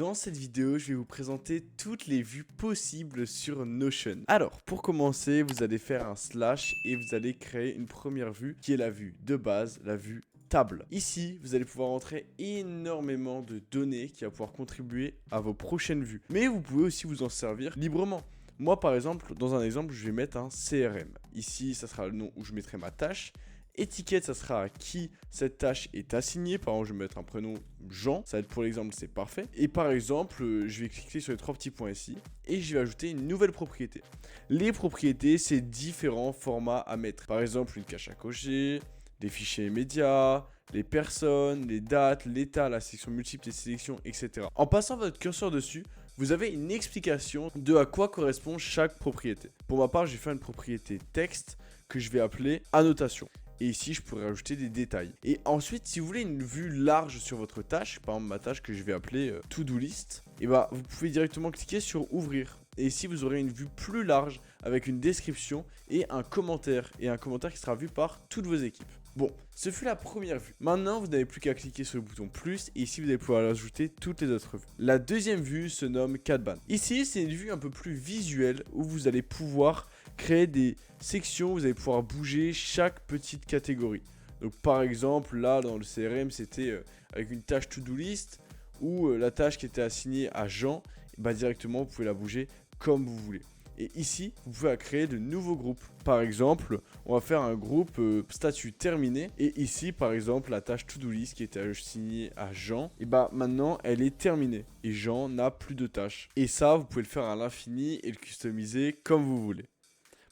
Dans cette vidéo, je vais vous présenter toutes les vues possibles sur Notion. Alors, pour commencer, vous allez faire un slash et vous allez créer une première vue qui est la vue de base, la vue table. Ici, vous allez pouvoir entrer énormément de données qui va pouvoir contribuer à vos prochaines vues. Mais vous pouvez aussi vous en servir librement. Moi, par exemple, dans un exemple, je vais mettre un CRM. Ici, ça sera le nom où je mettrai ma tâche. Étiquette, ça sera à qui cette tâche est assignée. Par exemple, je vais mettre un prénom Jean. Ça va être pour l'exemple, c'est parfait. Et par exemple, je vais cliquer sur les trois petits points ici. Et je vais ajouter une nouvelle propriété. Les propriétés, c'est différents formats à mettre. Par exemple, une cache à cocher, des fichiers immédiats, les personnes, les dates, l'état, la section multiple, les sélections, etc. En passant votre curseur dessus, vous avez une explication de à quoi correspond chaque propriété. Pour ma part, j'ai fait une propriété texte que je vais appeler annotation. Et ici, je pourrais rajouter des détails. Et ensuite, si vous voulez une vue large sur votre tâche, par exemple ma tâche que je vais appeler To-Do List, et bah, vous pouvez directement cliquer sur Ouvrir. Et ici, vous aurez une vue plus large avec une description et un commentaire. Et un commentaire qui sera vu par toutes vos équipes. Bon, ce fut la première vue. Maintenant, vous n'avez plus qu'à cliquer sur le bouton plus et ici, vous allez pouvoir ajouter toutes les autres vues. La deuxième vue se nomme Kanban. Ici, c'est une vue un peu plus visuelle où vous allez pouvoir créer des sections, vous allez pouvoir bouger chaque petite catégorie. Donc, par exemple, là, dans le CRM, c'était avec une tâche to-do list où la tâche qui était assignée à Jean, bah, directement, vous pouvez la bouger comme vous voulez. Et ici, vous pouvez créer de nouveaux groupes. Par exemple, on va faire un groupe statut terminé. Et ici, par exemple, la tâche to-do list qui était assignée à Jean, et bah maintenant, elle est terminée. Et Jean n'a plus de tâches. Et ça, vous pouvez le faire à l'infini et le customiser comme vous voulez.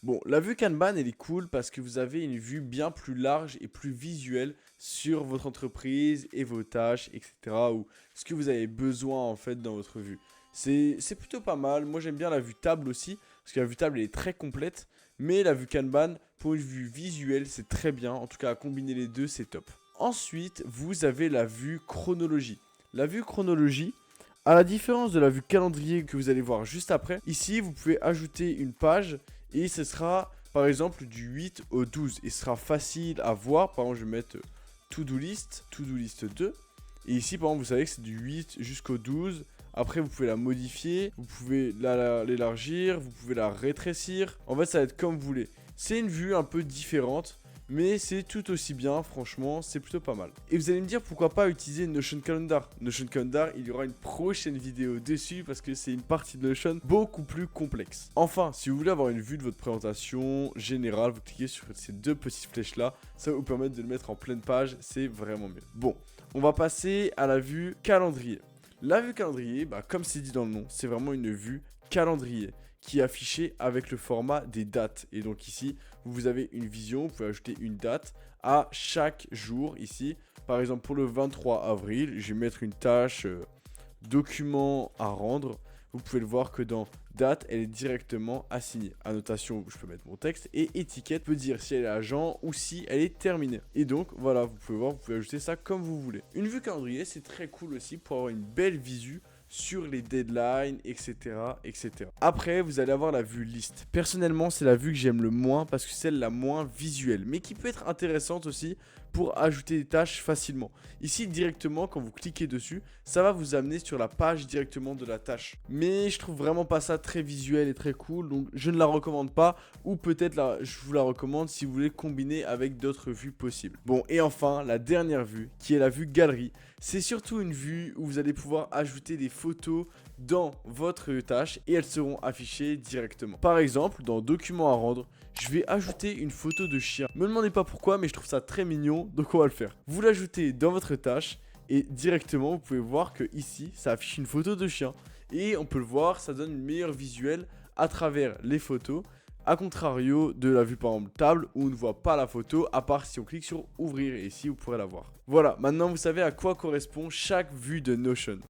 Bon, la vue Kanban, elle est cool parce que vous avez une vue bien plus large et plus visuelle sur votre entreprise et vos tâches, etc. Ou ce que vous avez besoin en fait dans votre vue. C'est plutôt pas mal. Moi, j'aime bien la vue table aussi parce que la vue table elle est très complète. Mais la vue Kanban, pour une vue visuelle, c'est très bien. En tout cas, à combiner les deux, c'est top. Ensuite, vous avez la vue chronologie. La vue chronologie, à la différence de la vue calendrier que vous allez voir juste après, ici, vous pouvez ajouter une page et ce sera, par exemple, du 8 au 12. Et ce sera facile à voir. Par exemple, je vais mettre To-Do List 2. Et ici, par exemple, vous savez que c'est du 8 jusqu'au 12. Après, vous pouvez la modifier, vous pouvez l'élargir, vous pouvez la rétrécir. En fait, ça va être comme vous voulez. C'est une vue un peu différente, mais c'est tout aussi bien, franchement, c'est plutôt pas mal. Et vous allez me dire pourquoi pas utiliser Notion Calendar. Notion Calendar, il y aura une prochaine vidéo dessus parce que c'est une partie de Notion beaucoup plus complexe. Enfin, si vous voulez avoir une vue de votre présentation générale, vous cliquez sur ces deux petites flèches là, ça va vous permettre de le mettre en pleine page, c'est vraiment mieux. Bon, on va passer à la vue calendrier. La vue calendrier, bah, comme c'est dit dans le nom, c'est vraiment une vue calendrier qui est affichée avec le format des dates. Et donc ici, vous avez une vision, vous pouvez ajouter une date à chaque jour ici. Par exemple, pour le 23 avril, je vais mettre une tâche document à rendre. Vous pouvez le voir que dans date, elle est directement assignée. Annotation, je peux mettre mon texte. Et étiquette peut dire si elle est à Jean ou si elle est terminée. Et donc, voilà, vous pouvez voir, vous pouvez ajouter ça comme vous voulez. Une vue calendrier, c'est très cool aussi pour avoir une belle visu sur les deadlines, etc., etc. Après, vous allez avoir la vue liste. Personnellement, c'est la vue que j'aime le moins parce que c'est la moins visuelle, mais qui peut être intéressante aussi pour ajouter des tâches facilement. Ici, directement, quand vous cliquez dessus, ça va vous amener sur la page directement de la tâche. Mais je trouve vraiment pas ça très visuel et très cool, donc je ne la recommande pas, ou peut-être je vous la recommande si vous voulez combiner avec d'autres vues possibles. Bon, et enfin, la dernière vue, qui est la vue galerie. C'est surtout une vue où vous allez pouvoir ajouter des photos dans votre tâche et elles seront affichées directement. Par exemple, dans Documents à rendre, je vais ajouter une photo de chien. Me demandez pas pourquoi, mais je trouve ça très mignon, donc on va le faire. Vous l'ajoutez dans votre tâche et directement, vous pouvez voir que ici, ça affiche une photo de chien. Et on peut le voir, ça donne une meilleure visuelle à travers les photos. A contrario de la vue par exemple table où on ne voit pas la photo à part si on clique sur ouvrir et ici vous pourrez la voir. Voilà, maintenant vous savez à quoi correspond chaque vue de Notion.